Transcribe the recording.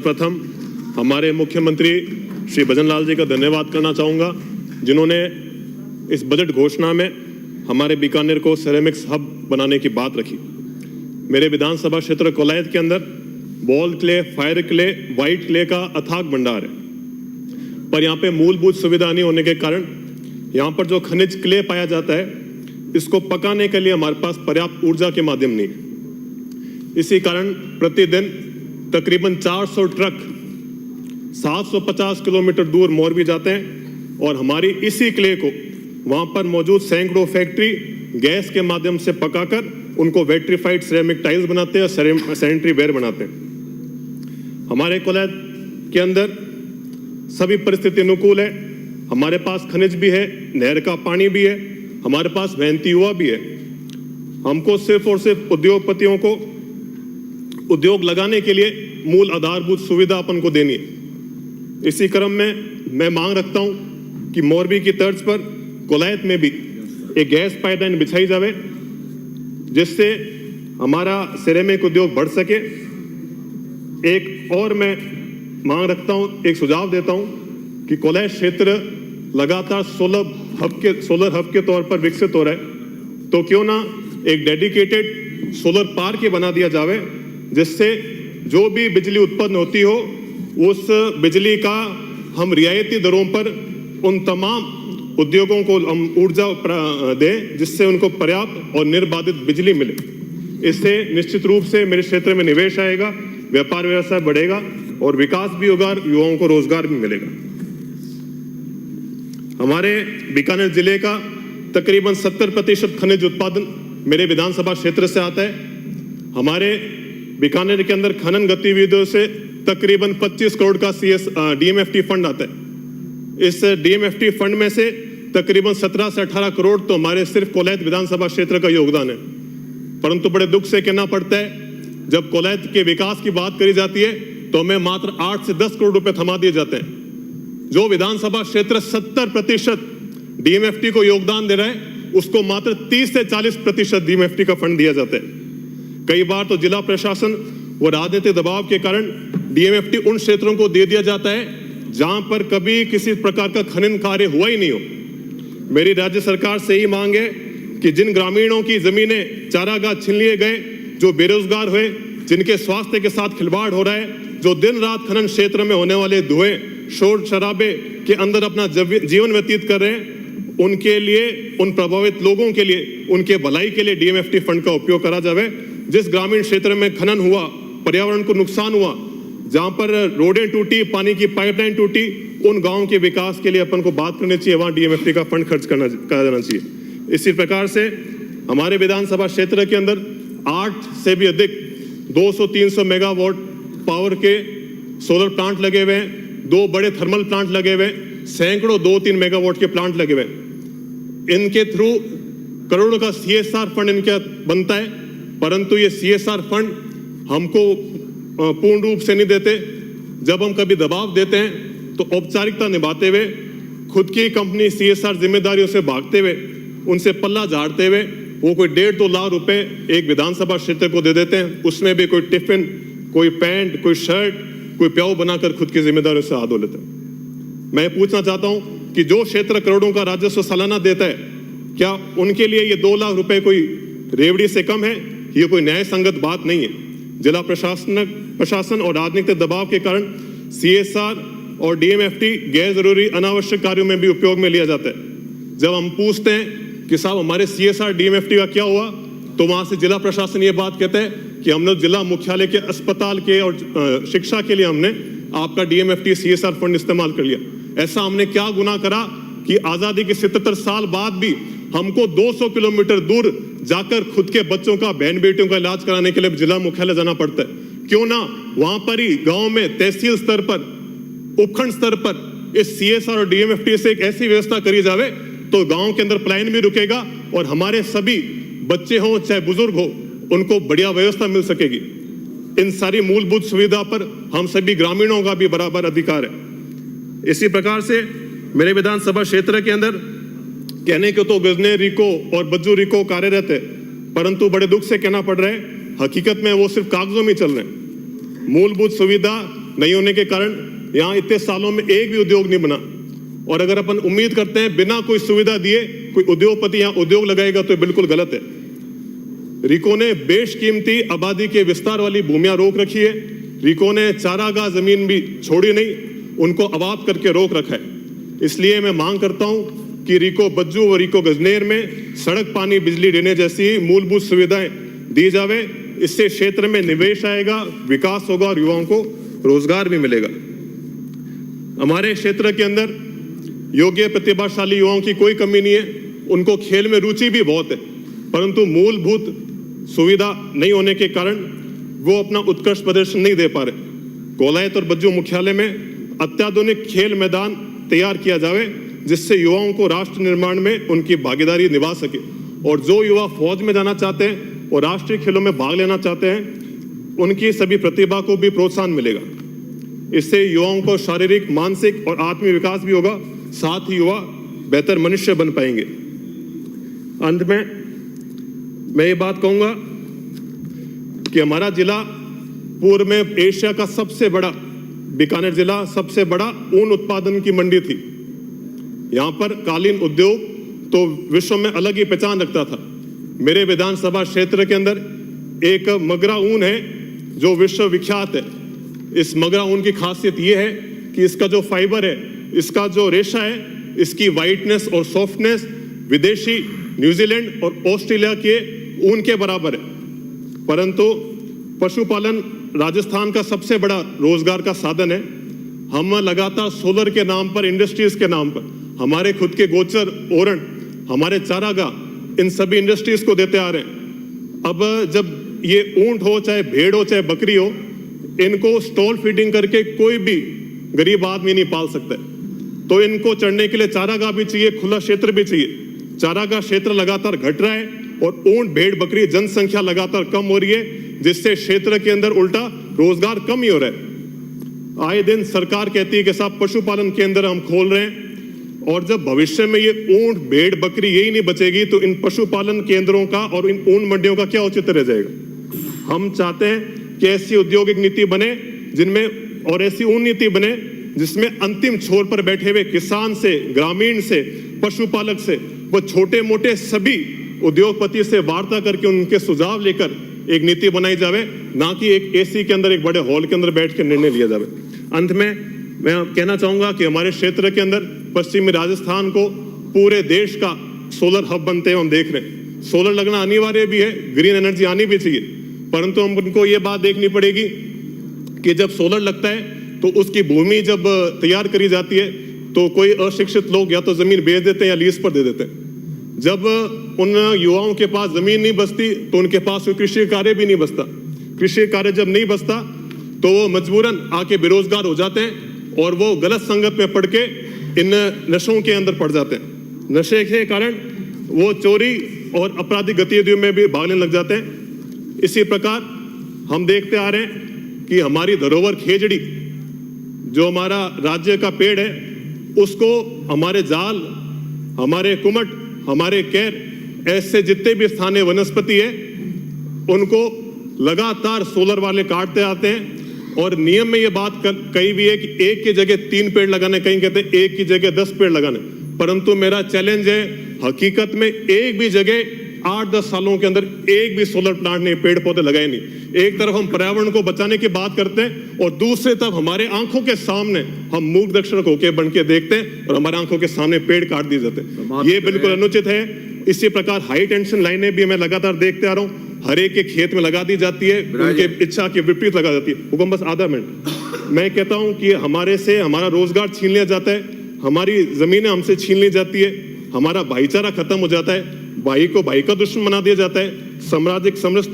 प्रथम हमारे मुख्यमंत्री श्री भजन लाल जी का धन्यवाद करना चाहूँगा, जिन्होंने इस बजट घोषणा में हमारे बीकानेर को सेरेमिक्स हब बनाने की बात रखी। मेरे विधानसभा क्षेत्र कोलायत के अंदर ball clay, fire clay, white clay का अथाक भंडार है, पर यहाँ पे मूलभूत सुविधा नहीं होने के कारण यहाँ पर जो खनिज क्ले पाया जाता है, इसको पकाने के लिए हमारे पास पर्याप्त ऊर्जा के माध्यम नहीं है। इसी कारण प्रतिदिन तकरीबन 400 ट्रक 750 किलोमीटर दूर मोरबी जाते हैं और हमारी इसी क्ले को वहां पर मौजूद सैकड़ों फैक्ट्री गैस के माध्यम से पकाकर उनको वेट्रीफाइड सिरेमिक टाइल्स बनाते हैं और सैनिटरी वेयर बनाते हैं। हमारे कोलायत के अंदर सभी परिस्थिति अनुकूल है। हमारे पास खनिज भी है, नहर का पानी भी है, हमारे पास मेहनती युवा भी है। हमको सिर्फ और सिर्फ उद्योगपतियों को उद्योग लगाने के लिए मूल आधारभूत सुविधा अपन को देनी है। इसी क्रम में मैं मांग रखता हूं कि मोरबी की तर्ज पर कोलायत में भी एक गैस पाइपलाइन बिछाई जावे, जिससे हमारा सिरेमिक उद्योग बढ़ सके। एक और मैं मांग रखता हूं, एक सुझाव देता हूं कि कोलायत क्षेत्र लगातार सोलर हब के तौर पर विकसित हो रहा है, तो क्यों ना एक डेडिकेटेड सोलर पार्क बना दिया जावे, जिससे जो भी बिजली उत्पन्न होती हो उस बिजली का हम रियायती दरों पर उन तमाम उद्योगों को हम ऊर्जा दें, जिससे उनको पर्याप्त और निर्बाधित बिजली मिले। इससे निश्चित रूप से मेरे क्षेत्र में निवेश आएगा, व्यापार व्यवसाय बढ़ेगा और विकास भी होगा, युवाओं को रोजगार भी मिलेगा। हमारे बीकानेर जिले का तकरीबन 70% खनिज उत्पादन मेरे विधानसभा क्षेत्र से आता है। हमारे बीकानेर के अंदर खनन गतिविधियों से तकरीबन 25 करोड़ का DMFT फंड आता है। इस DMFT फंड में से तकरीबन 17 से 18 करोड़ तो हमारे सिर्फ कोलायत विधानसभा क्षेत्र का योगदान है। परंतु बड़े दुख से कहना पड़ता है, जब कोलायत के विकास की बात करी जाती है तो हमें मात्र 8 से 10 करोड़ रुपए थमा दिए जाते हैं। जो विधानसभा क्षेत्र 70% DMFT को योगदान दे रहा है, उसको मात्र 30 से 40% DMFT का फंड दिया जाता है। कई बार तो जिला प्रशासन व राजनीतिक दबाव के कारण DMFT उन क्षेत्रों को दे दिया जाता है जहां पर कभी किसी प्रकार का खनन कार्य हुआ ही नहीं हो। मेरी राज्य सरकार से ही मांग है कि जिन ग्रामीणों की जमीनें चारागाह छीन लिए गए, जो बेरोजगार हुए, जिनके स्वास्थ्य के साथ खिलवाड़ हो रहा है, जो दिन रात खनन क्षेत्र में होने वाले धुएं, शोर शराबे के अंदर अपना जीवन व्यतीत कर रहे हैं, उनके लिए, उन प्रभावित लोगों के लिए, उनके भलाई के लिए DMFT फंड का उपयोग करा जाए। जिस ग्रामीण क्षेत्र में खनन हुआ, पर्यावरण को नुकसान हुआ, जहां पर रोडें टूटी, पानी की पाइपलाइन टूटी, उन गांवों के विकास के लिए अपन को बात करनी चाहिए, वहां DMFT का फंड खर्च करा जाना चाहिए। इसी प्रकार से हमारे विधानसभा क्षेत्र के अंदर 8 से भी अधिक 200-300 मेगावाट पावर के सोलर प्लांट लगे हुए हैं, 2 बड़े थर्मल प्लांट लगे हुए हैं, सैकड़ों 2-3 मेगावाट के प्लांट लगे हुए हैं। इनके थ्रू करोड़ों का CSR फंड इनका बनता है, परंतु ये CSR फंड हमको पूर्ण रूप से नहीं देते। जब हम कभी दबाव देते हैं तो औपचारिकता निभाते हुए, खुद की कंपनी CSR जिम्मेदारियों से भागते हुए, उनसे पल्ला झाड़ते हुए वो कोई 1.5-2 लाख रुपए एक विधानसभा क्षेत्र को दे देते हैं। उसमें भी कोई टिफिन, कोई पैंट, कोई शर्ट, कोई प्याऊ बनाकर खुद की जिम्मेदारियों से हाथ धो लेते हैं। मैं पूछना चाहता हूं कि जो क्षेत्र करोड़ों का राजस्व सालाना देता है, क्या उनके लिए ये 2 लाख रुपए कोई रेवड़ी से कम है? ये कोई न्याय संगत बात नहीं है। जिला प्रशासन और राजनीतिक दबाव के कारण CSR और DMFT गैर जरूरी अनावश्यक कार्यों में भी उपयोग में लिया जाता है। जब हम पूछते हैं कि साहब हमारे CSR DMFT का क्या हुआ, तो वहां से जिला प्रशासन ये बात कहता है कि हमने जिला मुख्यालय के अस्पताल के और शिक्षा के लिए हमने आपका DMFT CSR फंड इस्तेमाल कर लिया। ऐसा हमने क्या गुनाह करा कि आजादी के 77 साल बाद भी हमको 200 किलोमीटर दूर जाकर खुद के बच्चों का, बहन बेटियों का इलाज कराने के लिए जिला मुख्यालय जाना पड़ता है? क्यों ना वहां पर ही गांव में तहसील स्तर पर, उपखंड स्तर पर इस CSR और DMFT से एक ऐसी व्यवस्था करी जावे, तो गांव के अंदर पलायन भी रुकेगा और हमारे सभी बच्चे हों चाहे बुजुर्ग हो, उनको बढ़िया व्यवस्था मिल सकेगी। इन सारी मूलभूत सुविधा पर हम सभी ग्रामीणों का भी बराबर अधिकार है। इसी प्रकार से मेरे विधानसभा क्षेत्र के अंदर कहने को तो गजने रिको और बज्जू रिको कार्यरत है, परंतु बड़े दुख से कहना पड़ रहा है, हकीकत में वो सिर्फ कागजों में चल रहे हैं। मूलभूत सुविधा नहीं होने के कारण यहाँ इतने सालों में एक भी उद्योग नहीं बना। और अगर अपन उम्मीद करते हैं बिना कोई सुविधा दिए कोई उद्योगपति यहाँ उद्योग लगाएगा तो बिल्कुल गलत है। रिको ने बेशकीमती आबादी के विस्तार वाली भूमियां रोक रखी है। रिको ने चारागाह जमीन भी छोड़ी नहीं, उनको आबाद करके रोक रखा है। इसलिए मैं मांग करता हूं कि रिको बज्जू और रिको गजनेर में सड़क, पानी, बिजली, ड्रेनेज जैसी मूलभूत सुविधाएं दी जावे। इससे क्षेत्र में निवेश आएगा, विकास होगा और युवाओं को रोजगार भी मिलेगा। हमारे क्षेत्र के अंदर योग्य प्रतिभाशाली युवाओं की कोई कमी नहीं है, उनको खेल में रुचि भी बहुत है, परंतु मूलभूत सुविधा नहीं होने के कारण वो अपना उत्कृष्ट प्रदर्शन नहीं दे पा रहे। कोलायत और बज्जू मुख्यालय में अत्याधुनिक खेल मैदान तैयार किया जावे, जिससे युवाओं को राष्ट्र निर्माण में उनकी भागीदारी निभा सके। और जो युवा फौज में जाना चाहते हैं और राष्ट्रीय खेलों में भाग लेना चाहते हैं, उनकी सभी प्रतिभा को भी प्रोत्साहन मिलेगा। इससे युवाओं को शारीरिक, मानसिक और आत्मीय विकास भी होगा, साथ ही युवा बेहतर मनुष्य बन पाएंगे। अंत में मैं ये बात कहूंगा कि हमारा जिला पूर्व में एशिया का सबसे बड़ा, बीकानेर जिला सबसे बड़ा ऊन उत्पादन की मंडी थी। यहाँ पर कालीन उद्योग तो विश्व में अलग ही पहचान रखता था। मेरे विधानसभा क्षेत्र के अंदर एक मगरा ऊन है जो विश्व विख्यात है। इस मगरा ऊन की खासियत यह है कि इसका जो फाइबर है, इसका जो रेशा है, इसकी वाइटनेस और सॉफ्टनेस विदेशी न्यूजीलैंड और ऑस्ट्रेलिया के ऊन के बराबर है। परंतु पशुपालन राजस्थान का सबसे बड़ा रोजगार का साधन है। हम लगातार सोलर के नाम पर, इंडस्ट्रीज के नाम पर हमारे खुद के गोचर, ओरण, हमारे चारागाह, इन सभी इंडस्ट्रीज को देते आ रहे हैं। अब जब ये ऊंट हो, चाहे भेड़ हो, चाहे बकरी हो, इनको स्टॉल फीडिंग करके कोई भी गरीब आदमी नहीं पाल सकता है। तो इनको चढ़ने के लिए चारागाह भी चाहिए, खुला क्षेत्र भी चाहिए। चारागाह क्षेत्र लगातार घट रहा है और ऊंट, भेड़, बकरी जनसंख्या लगातार कम हो रही है, जिससे क्षेत्र के अंदर उल्टा रोजगार कम ही हो रहा है। आए दिन सरकार कहती है कि साहब पशुपालन केंद्र हम खोल रहे हैं, और जब भविष्य में ये ऊंट, भेड़, बकरी यही नहीं बचेगी तो इन पशुपालन केंद्रों का और इन ऊन मंडियों का क्या औचित्य रह जाएगा। हम चाहते हैं कि ऐसी औद्योगिक नीति बने जिनमें, और ऐसी ऊन नीति बने जिसमें अंतिम छोर पर बैठे हुए किसान से, ग्रामीण से, पशुपालक से, वो छोटे मोटे सभी उद्योगपति से वार्ता करके उनके सुझाव लेकर एक नीति बनाई जावे, ना कि एक एसी के अंदर, एक बड़े हॉल के अंदर बैठ के निर्णय लिया जावे। अंत में मैं कहना चाहूंगा कि हमारे क्षेत्र के अंदर पश्चिमी राजस्थान को पूरे देश का सोलर हब बनते हुए हम देख रहे हैं। सोलर लगना अनिवार्य भी है, ग्रीन एनर्जी आनी भी चाहिए, परंतु हमको ये बात देखनी पड़ेगी कि जब सोलर लगता है तो उसकी भूमि जब तैयार करी जाती है तो कोई अशिक्षित लोग या तो जमीन बेच देते हैं या लीज पर दे देते हैं। जब उन युवाओं के पास जमीन नहीं बचती तो उनके पास कोई कृषि कार्य भी नहीं बचता। कृषि कार्य जब नहीं बचता तो वो मजबूरन आके बेरोजगार हो जाते हैं और वो गलत संगत में पड़ के इन नशों के अंदर पड़ जाते हैं। नशे के कारण वो चोरी और आपराधिक गतिविधियों में भी भागने लग जाते हैं। इसी प्रकार हम देखते आ रहे हैं कि हमारी धरोहर खेजड़ी, जो हमारा राज्य का पेड़ है, उसको हमारे जाल, हमारे कुमट, हमारे कैर, ऐसे जितने भी स्थानीय वनस्पति है, उनको लगातार सोलर वाले काटते आते हैं। और नियम में ये बात कही भी है कि एक की जगह 3 पेड़ लगाने, कहीं कहते हैं एक की जगह 10 पेड़ लगाने, परंतु मेरा चैलेंज है, हकीकत में एक भी जगह 8-10 सालों के अंदर एक भी सोलर प्लांट नहीं, पेड़ पौधे लगाए नहीं। एक तरफ हम पर्यावरण को बचाने की बात करते हैं और दूसरी तरफ हमारे आंखों के सामने हम मूक दर्शक होकर बन के देखते हैं और हमारे आंखों के सामने पेड़ काट दिए जाते हैं। ये बिल्कुल अनुचित है। इसी प्रकार हाई टेंशन लाइनें भी मैं लगातार देखते आ रहा हूँ, हर एक के खेत में लगा दी जाती है, उनके इच्छा के विपरीत लगा जाती है। हुकुम बस आधा मिनट। मैं कहता हूं कि हमारे से हमारा रोजगार छीन लिया जाता है, हमारी जमीनें हमसे छीन ली जाती है, हमारा भाईचारा खत्म हो जाता है, भाई को भाई का दुश्मन बना दिया जाता है, सामाजिक समरसता